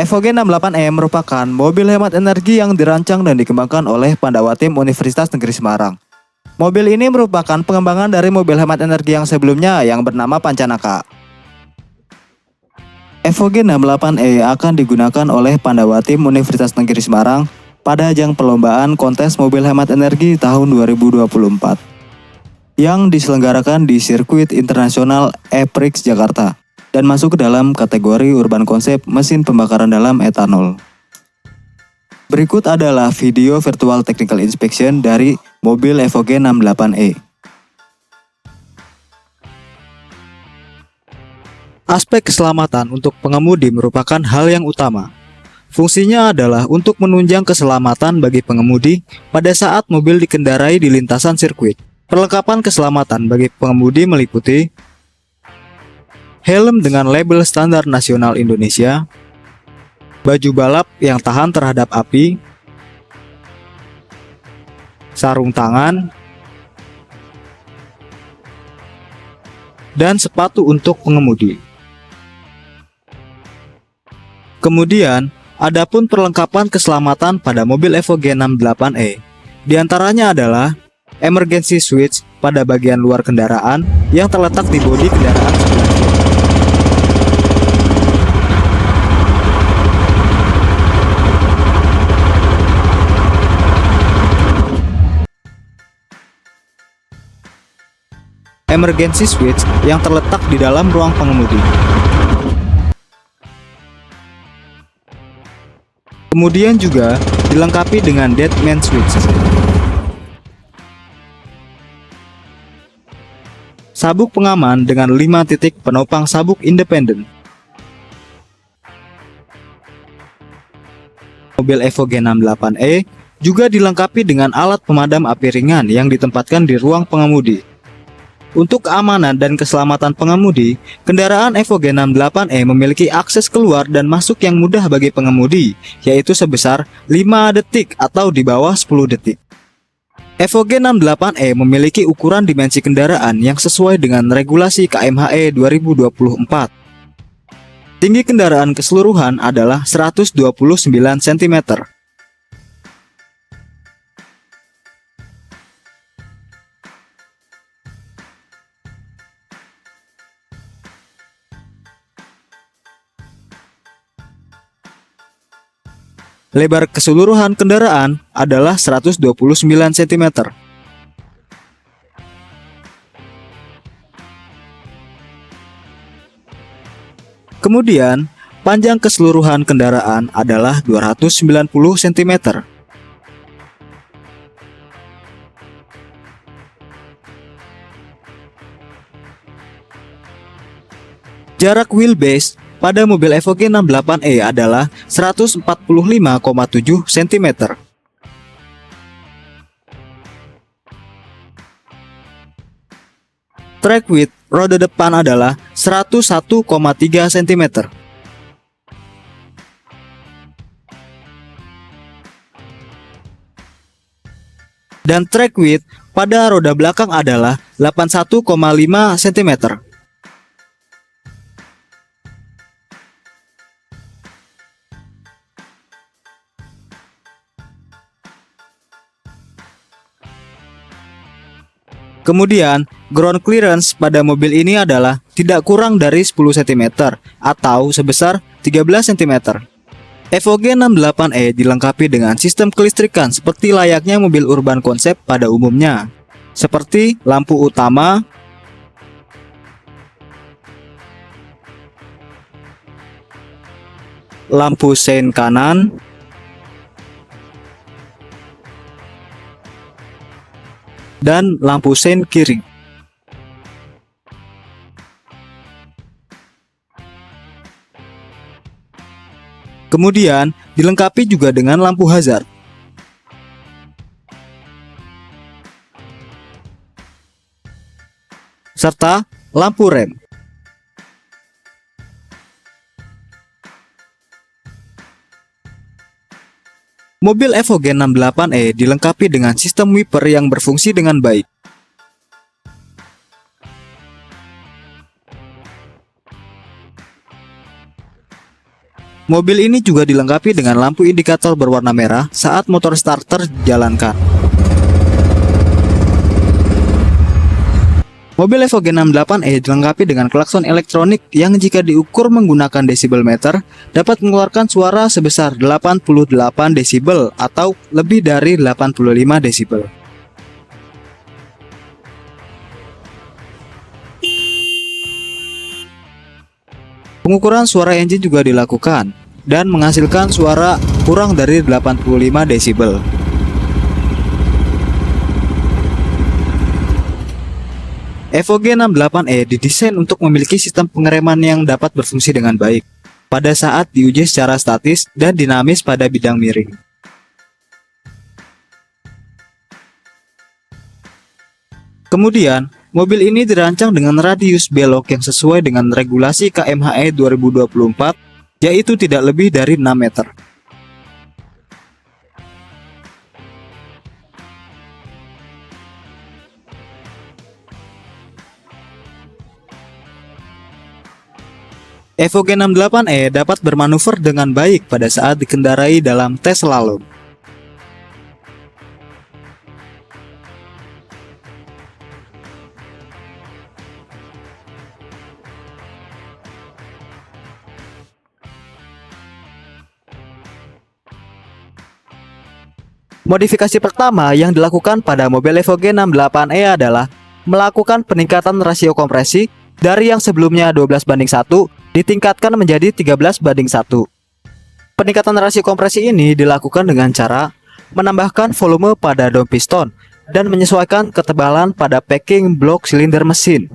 Evoque 68E merupakan mobil hemat energi yang dirancang dan dikembangkan oleh Pandawa Tim Universitas Negeri Semarang. Mobil ini merupakan pengembangan dari mobil hemat energi yang sebelumnya yang bernama Pancanaka. Evoque 68E akan digunakan oleh Pandawa Tim Universitas Negeri Semarang pada ajang perlombaan kontes mobil hemat energi tahun 2024 yang diselenggarakan di sirkuit internasional E-Prix Jakarta dan masuk ke dalam kategori urban konsep mesin pembakaran dalam etanol. Berikut adalah video virtual technical inspection dari mobil Evoque 68E. Aspek keselamatan untuk pengemudi merupakan hal yang utama. Fungsinya adalah untuk menunjang keselamatan bagi pengemudi pada saat mobil dikendarai di lintasan sirkuit. Perlengkapan keselamatan bagi pengemudi meliputi helm dengan label standar nasional Indonesia, baju balap yang tahan terhadap api, sarung tangan, dan sepatu untuk pengemudi. Kemudian, adapun perlengkapan keselamatan pada mobil Evoque 68E. Di antaranya adalah emergency switch pada bagian luar kendaraan yang terletak di bodi kendaraan sebelah kiri. Emergency switch yang terletak di dalam ruang pengemudi. Kemudian juga dilengkapi dengan dead man switch. Sabuk pengaman dengan 5 titik penopang sabuk independen. Mobil Evoque 68E juga dilengkapi dengan alat pemadam api ringan yang ditempatkan di ruang pengemudi. Untuk keamanan dan keselamatan pengemudi, kendaraan Evoque 68E memiliki akses keluar dan masuk yang mudah bagi pengemudi, yaitu sebesar 5 detik atau di bawah 10 detik. Evoque 68E memiliki ukuran dimensi kendaraan yang sesuai dengan regulasi KMHE 2024. Tinggi kendaraan keseluruhan adalah 129 cm. Lebar keseluruhan kendaraan adalah 129 cm. Kemudian, panjang keseluruhan kendaraan adalah 290 cm. Jarak wheelbase pada mobil Evoque 68E adalah 145,7 cm. Track width roda depan adalah 101,3 cm. Dan track width pada roda belakang adalah 81,5 cm. Kemudian, ground clearance pada mobil ini adalah tidak kurang dari 10 cm atau sebesar 13 cm. Evoque 68E dilengkapi dengan sistem kelistrikan seperti layaknya mobil urban konsep pada umumnya, seperti lampu utama, lampu sein kanan, dan lampu sein kiri. Kemudian dilengkapi juga dengan lampu hazard. Serta lampu rem. Mobil Evoque 68E dilengkapi dengan sistem wiper yang berfungsi dengan baik. Mobil ini juga dilengkapi dengan lampu indikator berwarna merah saat motor starter dijalankan. Mobil Evoque 68e dilengkapi dengan klakson elektronik yang jika diukur menggunakan desibel meter dapat mengeluarkan suara sebesar 88 desibel atau lebih dari 85 desibel. Pengukuran suara engine juga dilakukan dan menghasilkan suara kurang dari 85 desibel. Evoque 68e didesain untuk memiliki sistem pengereman yang dapat berfungsi dengan baik pada saat diuji secara statis dan dinamis pada bidang miring. Kemudian, mobil ini dirancang dengan radius belok yang sesuai dengan regulasi KMHE 2024, yaitu tidak lebih dari 6 meter. Evoque 68e dapat bermanuver dengan baik pada saat dikendarai dalam tes slalom. Modifikasi pertama yang dilakukan pada mobil Evoque 68e adalah melakukan peningkatan rasio kompresi dari yang sebelumnya 12:1 ditingkatkan menjadi 13:1. Peningkatan rasio kompresi ini dilakukan dengan cara menambahkan volume pada dom piston dan menyesuaikan ketebalan pada packing blok silinder mesin.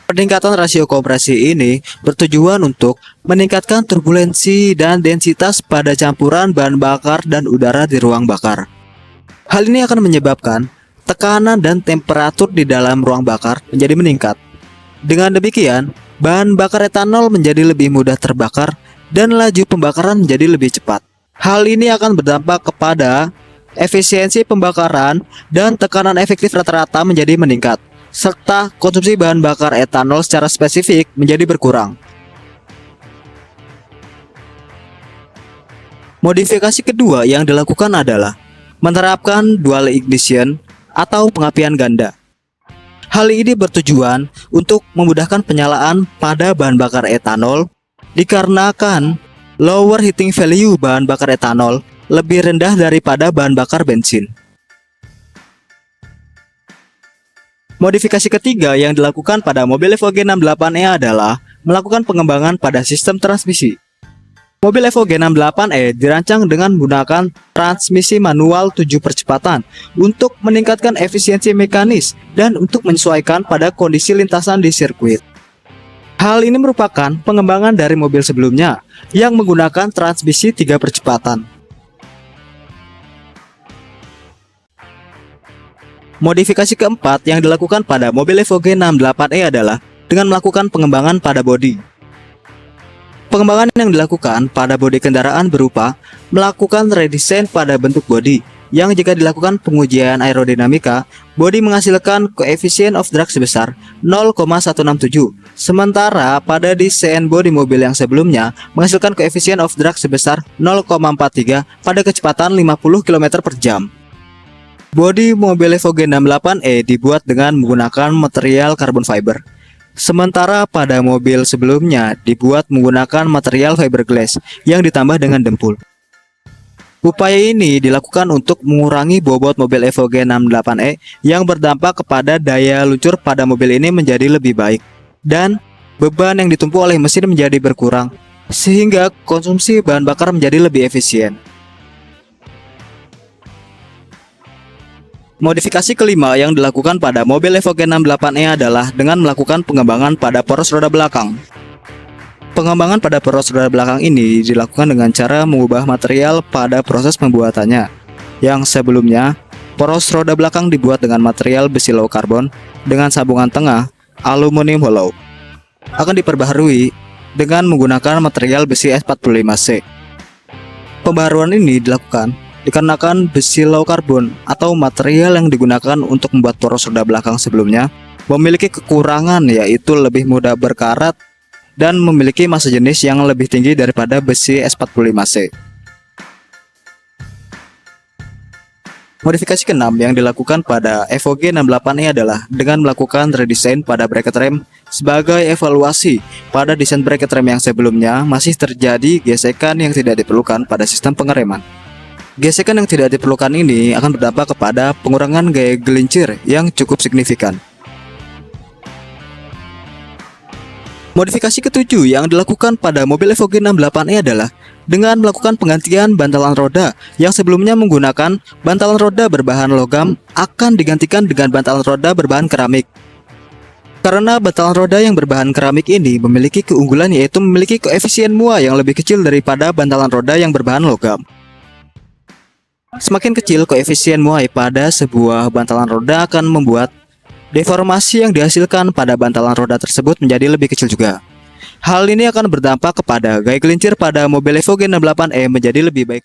Peningkatan rasio kompresi ini bertujuan untuk meningkatkan turbulensi dan densitas pada campuran bahan bakar dan udara di ruang bakar. Hal ini akan menyebabkan tekanan dan temperatur di dalam ruang bakar menjadi meningkat. Dengan demikian, bahan bakar etanol menjadi lebih mudah terbakar dan laju pembakaran menjadi lebih cepat. Hal ini akan berdampak kepada efisiensi pembakaran dan tekanan efektif rata-rata menjadi meningkat, serta konsumsi bahan bakar etanol secara spesifik menjadi berkurang. Modifikasi kedua yang dilakukan adalah menerapkan dual ignition atau pengapian ganda. Hal ini bertujuan untuk memudahkan penyalaan pada bahan bakar etanol dikarenakan lower heating value bahan bakar etanol lebih rendah daripada bahan bakar bensin. Modifikasi ketiga yang dilakukan pada mobil Evoque 68e adalah melakukan pengembangan pada sistem transmisi. Mobil Evoque 68e dirancang dengan menggunakan transmisi manual 7 percepatan untuk meningkatkan efisiensi mekanis dan untuk menyesuaikan pada kondisi lintasan di sirkuit. Hal ini merupakan pengembangan dari mobil sebelumnya yang menggunakan transmisi 3 percepatan. Modifikasi keempat yang dilakukan pada mobil Evoque 68e adalah dengan melakukan pengembangan pada bodi. Pengembangan yang dilakukan pada bodi kendaraan berupa melakukan redesign pada bentuk bodi, yang jika dilakukan pengujian aerodinamika, bodi menghasilkan koefisien of drag sebesar 0,167, sementara pada desain bodi mobil yang sebelumnya menghasilkan koefisien of drag sebesar 0,43 pada kecepatan 50 km per jam. Bodi mobil Evoque 68e dibuat dengan menggunakan material carbon fiber, sementara pada mobil sebelumnya dibuat menggunakan material fiberglass yang ditambah dengan dempul. Upaya ini dilakukan untuk mengurangi bobot mobil Evoque 68e yang berdampak kepada daya luncur pada mobil ini menjadi lebih baik dan beban yang ditumpu oleh mesin menjadi berkurang, sehingga konsumsi bahan bakar menjadi lebih efisien. Modifikasi kelima yang dilakukan pada mobil Evoque 68e adalah dengan melakukan pengembangan pada poros roda belakang. Pengembangan pada poros roda belakang ini dilakukan dengan cara mengubah material pada proses pembuatannya. Yang sebelumnya, poros roda belakang dibuat dengan material besi low carbon dengan sambungan tengah aluminium hollow. Akan diperbaharui dengan menggunakan material besi S45C. Pembaharuan ini dilakukan dikarenakan besi low carbon atau material yang digunakan untuk membuat poros roda belakang sebelumnya memiliki kekurangan, yaitu lebih mudah berkarat dan memiliki massa jenis yang lebih tinggi daripada besi S45C. Modifikasi keenam yang dilakukan pada Evo G68E adalah dengan melakukan redesign pada bracket rem. Sebagai evaluasi, pada desain bracket rem yang sebelumnya masih terjadi gesekan yang tidak diperlukan pada sistem pengereman. Gesekan yang tidak diperlukan ini akan berdampak kepada pengurangan gaya gelincir yang cukup signifikan. Modifikasi ketujuh yang dilakukan pada mobil Evo G68E adalah dengan melakukan penggantian bantalan roda yang sebelumnya menggunakan bantalan roda berbahan logam akan digantikan dengan bantalan roda berbahan keramik. Karena bantalan roda yang berbahan keramik ini memiliki keunggulan yaitu memiliki koefisien muai yang lebih kecil daripada bantalan roda yang berbahan logam. Semakin kecil koefisien muai pada sebuah bantalan roda akan membuat deformasi yang dihasilkan pada bantalan roda tersebut menjadi lebih kecil juga. Hal ini akan berdampak kepada gaya gelincir pada mobil Evo G68E menjadi lebih baik.